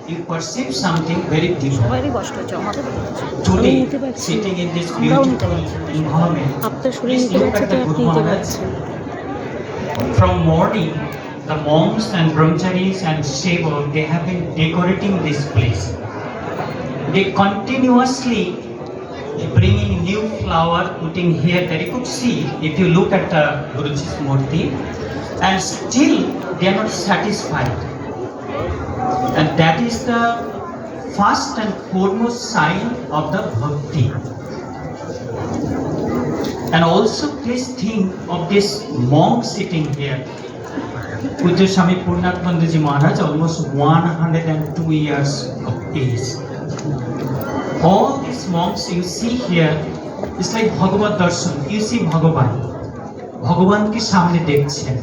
you perceive something very different. সবারই কষ্ট হচ্ছে, আমাদের Today, নিতে পারছি, sitting in this আমরাও নিতে beautiful পারছি। environment, আপনার শরীর please নিতে look পারছে at তো the আপনি Guru নিতে Maharaj. পারছেন। From morning, the monks and brahmacharis and sevak, they have been decorating this place. They continuously bringing new flower, putting here that you could see if you look at the Guruji's murti, and still they are not satisfied. And that is the first and foremost sign of the bhakti. And also please think of this monk sitting here. Pujya Swami Purnatmandaji Maharaj, almost 102 years of age. All these monks you see here is like Bhagavad Darshan. You see Bhagavan ki samne dekhchen.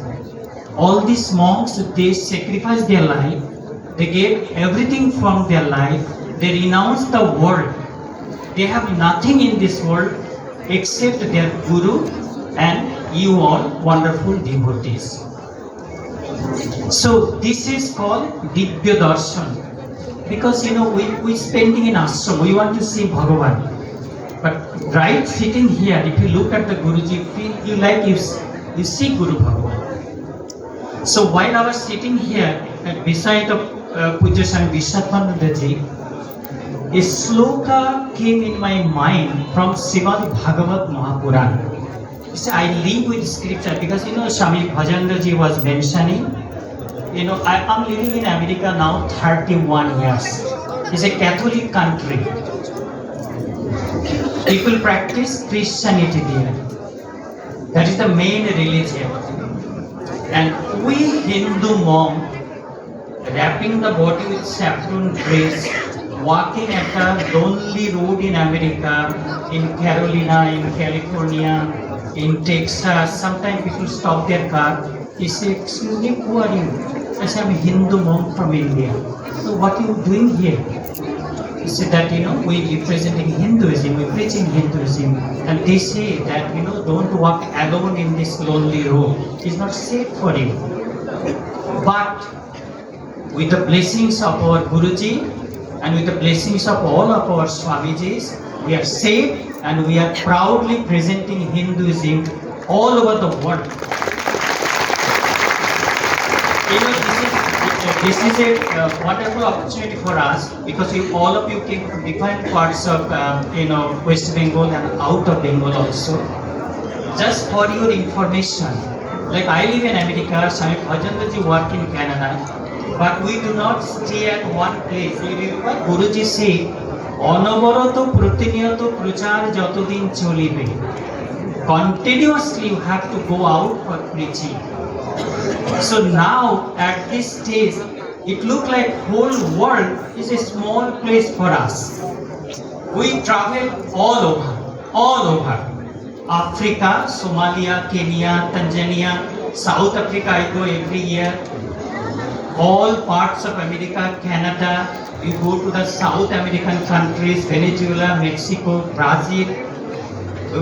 All these monks, they sacrifice their life, they gave everything from their life, they renounce the world. They have nothing in this world except their Guru and you all wonderful devotees. So this is called Divya Darshan. Because we spending in ashram, we want to see Bhagavan. But right sitting here, if you look at the Guruji, you like you see Guru Bhagavan. So while I was sitting here beside of Pujya Swami Vishwanathanandaji, a sloka came in my mind from Srimad Bhagavad Mahapurana. I live with scripture because Swami Bhajanandaji was mentioning. I am living in America now 31 years. It's a Catholic country. People practice Christianity there. That is the main religion. And we Hindu monk wrapping the body with saffron dress, walking at a lonely road in America, in Carolina, in California, in Texas. Sometimes people stop their car. He say, "Excuse me, who are you?" I say, "I'm a Hindu monk from India." "So what are you doing here?" He said that, we representing Hinduism, we preaching Hinduism. And they say that, don't walk alone in this lonely road. It's not safe for you. But with the blessings of our Guruji and with the blessings of all of our Swamijis, we are safe and we are proudly presenting Hinduism all over the world. This is a wonderful opportunity for us because all of you came from different parts of West Bengal and out of Bengal also. Just for your information, like I live in America, Swami Bhajanandaji work in Canada, but we do not stay at one place. Guruji say, "Onabarato protiniyato prachar jotodin cholibe." Continuously you have to go out for preaching. So now at this stage, it looks like whole world is a small place for us. We travel all over. Africa, Somalia, Kenya, Tanzania, South Africa I go every year. All parts of America, Canada, we go to the South American countries, Venezuela, Mexico, Brazil.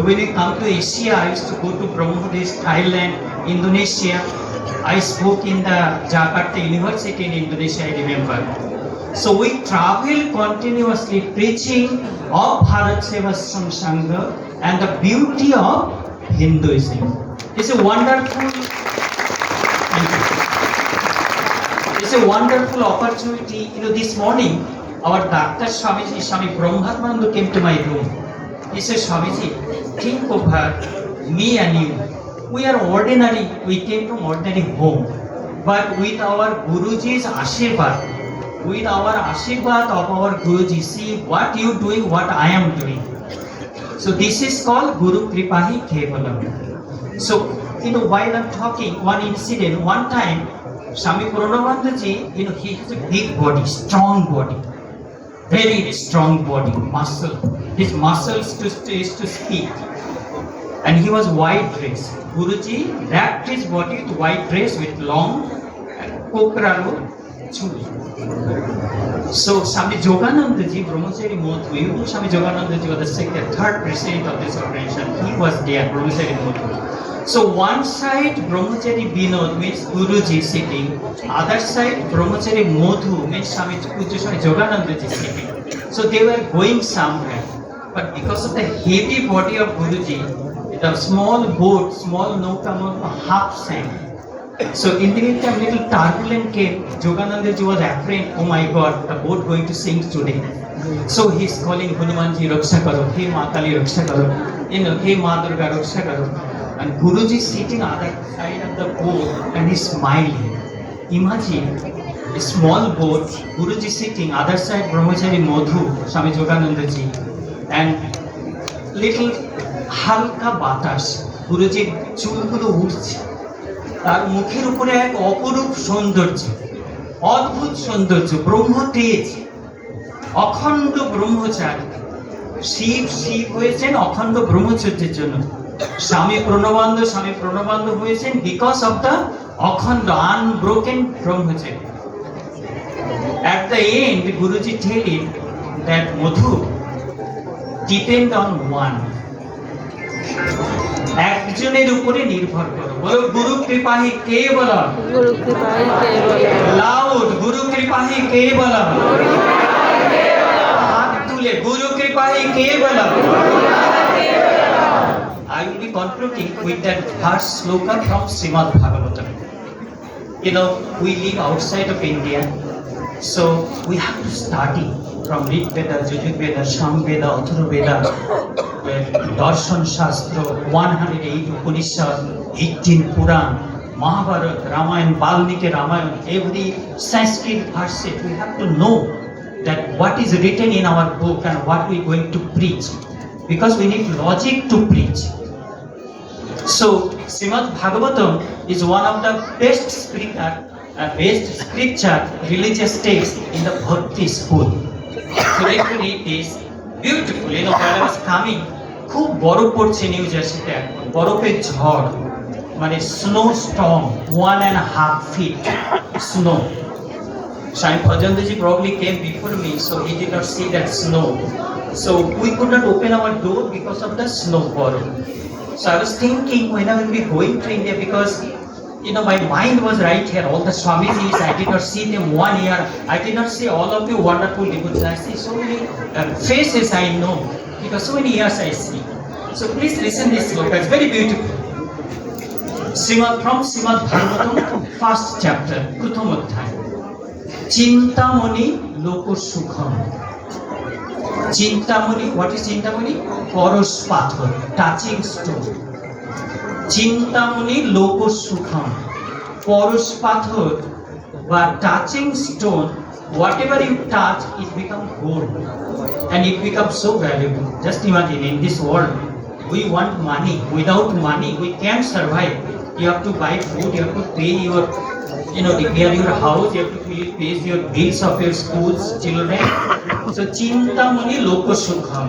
When we come to Asia, I used to go to Brahmodesh, Thailand, Indonesia. I spoke in the Jakarta University in Indonesia, I remember. So we travel continuously preaching of Bharat Sevashram Sangha and the beauty of Hinduism. It's a wonderful, it's a wonderful opportunity. This morning, our Dr. Swamiji, Swami Brahmatmananda came to my room. He said, "Swamiji, think of her, me and you. We are ordinary, we came from ordinary home. But with our Guruji's Ashirvad, with our Ashirvad of our Guruji, see what you doing, what I am doing." So this is called Guru Kripahi Kevalam. So, while I'm talking, one incident, one time, Swami Purnanandaji, he has a big body, strong body. Very strong body, muscle. His muscles is to speak. And he was white dress. Guruji wrapped his body with white dress with long kokralo chul. So Swami Yoganandaji, Brahmachari Mothu, Swami Yoganandaji was the third president of this organization. He was there, Brahmachari Mothu. So one side Brahmachari Binod means Guruji sitting, other side Brahmachari Modhu means Swami Puja Swami Yoganandaji sitting. So they were going somewhere, but because of the heavy body of Guruji, the small boat, small nauka half sank. So in the meantime, little turbulence came. Yoganandaji was afraid, oh my God, the boat going to sink today. So he's calling Hanumanji, Raksha Karo, hey Ma Kali Raksha Karo, hey Ma Durga Raksha Karo. And Guruji is sitting on the side of the boat and he's smiling. Imagine a small boat, Guruji sitting, other side Brahmachari Modhu, Swami Yoganandaji, and little halka batas, Guruji চুলগুলো উঠছে, তার মুখের উপরে এক অপরূপ সৌন্দর্য, অদ্ভুত সৌন্দর্য, ব্রহ্ম তেজ, অখণ্ড ব্রহ্মচারী। শিব শিব হয়েছেন অখণ্ড ব্রহ্মচর্যের জন্য। স্বামী প্রণবানন্দ হয়েছেন বিকজ অফ দ্য অখণ্ড unbroken Brahmachari. At the end, Guruji tell him that Madhu, depend on one. একজনের উপরে নির্ভর করো। বলো গুরু কৃপাহি কে বলো? গুরু কৃপাহি কে বলো? লাউড গুরু কৃপাহি কে বলো? হাত তুলে গুরু কৃপাহি কে বলো? I will be concluding with that verse sloka from Srimad Bhagavatam. You know, we live outside of India, so we have to study from Rig Veda, Yajur Veda, Sam Veda, Atharva Veda, Darshan Shastra, 108 Upanishad, 18 Puran, Mahabharata, Ramayana, Valmiki Ramayana, every Sanskrit verse, we have to know that what is written in our book and what we are going to preach, because we need logic to preach. So Srimad Bhagavatam is one of the best scripture religious text in the Bhakti school. So let me read this beautiful. You know, while I was coming, খুব বরফ পড়ছে new জার্সিতে, বরফের ঝড়, মানে snow Sturm, 1.5 feet snow. Swami Bhajandaji probably came before me, so he did not see that snow. So we could not open our door because of the snow borof. So I was thinking when I will be going to India, because you know my mind was right here. All the Swamijis, I did not see them 1 year. I did not see all of you wonderful devotees. I see so many faces I know, because so many years I see. So please listen this sloka. It's very beautiful. From Srimad Bhagavatam, first chapter, Pratham Adhyay. Chintamani Loko Sukham. Chintamani, what is Chintamani? Poros Pathor, touching stone. Chintamani Loko Sukham. Poros Pathor, but touching stone, whatever you touch, it becomes gold. And it becomes so valuable. Just imagine, in this world, we want money. Without money, we can't survive. You have to buy food, you have to pay your, repair your house, you have to pay your bills of your schools, children. So, Chintamani Loko Sukham.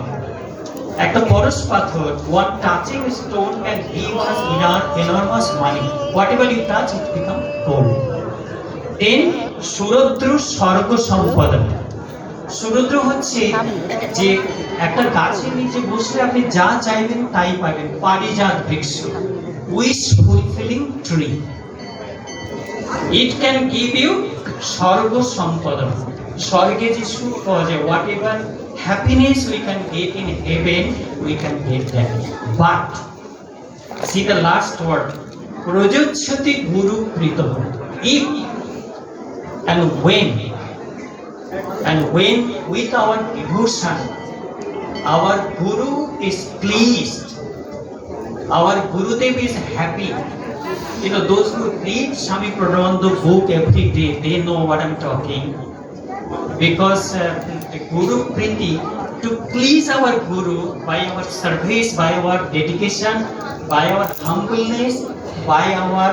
একটা পরশ পাথর, one touching stone can give us enormous money. Whatever you touch, it becomes gold. Then, সুরদ্র স্বর্গ সম্পদ। সুরদ্র হচ্ছে যে একটা গাছের নিচে বসলে আপনি যা চাইবেন তাই পাবেন, পারিজাত বৃক্ষ, wish fulfilling tree. It can give you স্বর্গ সম্পদ। স্বর্গে যে সুখ পাওয়া যায়, whatever happiness we can get in heaven, we can get that. But see the last word, প্রযোজ্যতি Guru Preet. If and when with our devotion our Guru is pleased, our Gurudev is happy. You know, those who read Swami Prananda book every day, they know what I'm talking. Because Guru Priti, to please our Guru by our service, by our dedication, by our humbleness, by our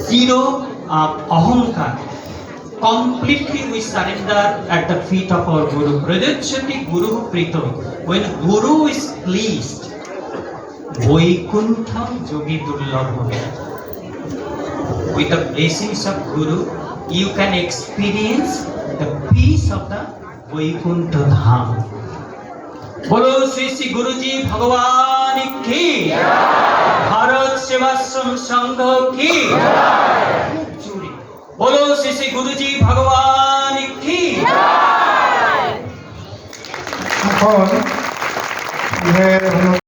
zero ahankar, completely we surrender at the feet of our Guru. Prajachati Guru Prito. When Guru is pleased, Vaikuntham Yogi Durlabha. With the blessings of Guru, you can experience the peace of the Vaikuntha Dham. बोलो श्री श्री गुरु जी भगवान की, भारत सेवाश्रम संघ की, बोलो श्री श्री गुरु जी भगवान की। এখন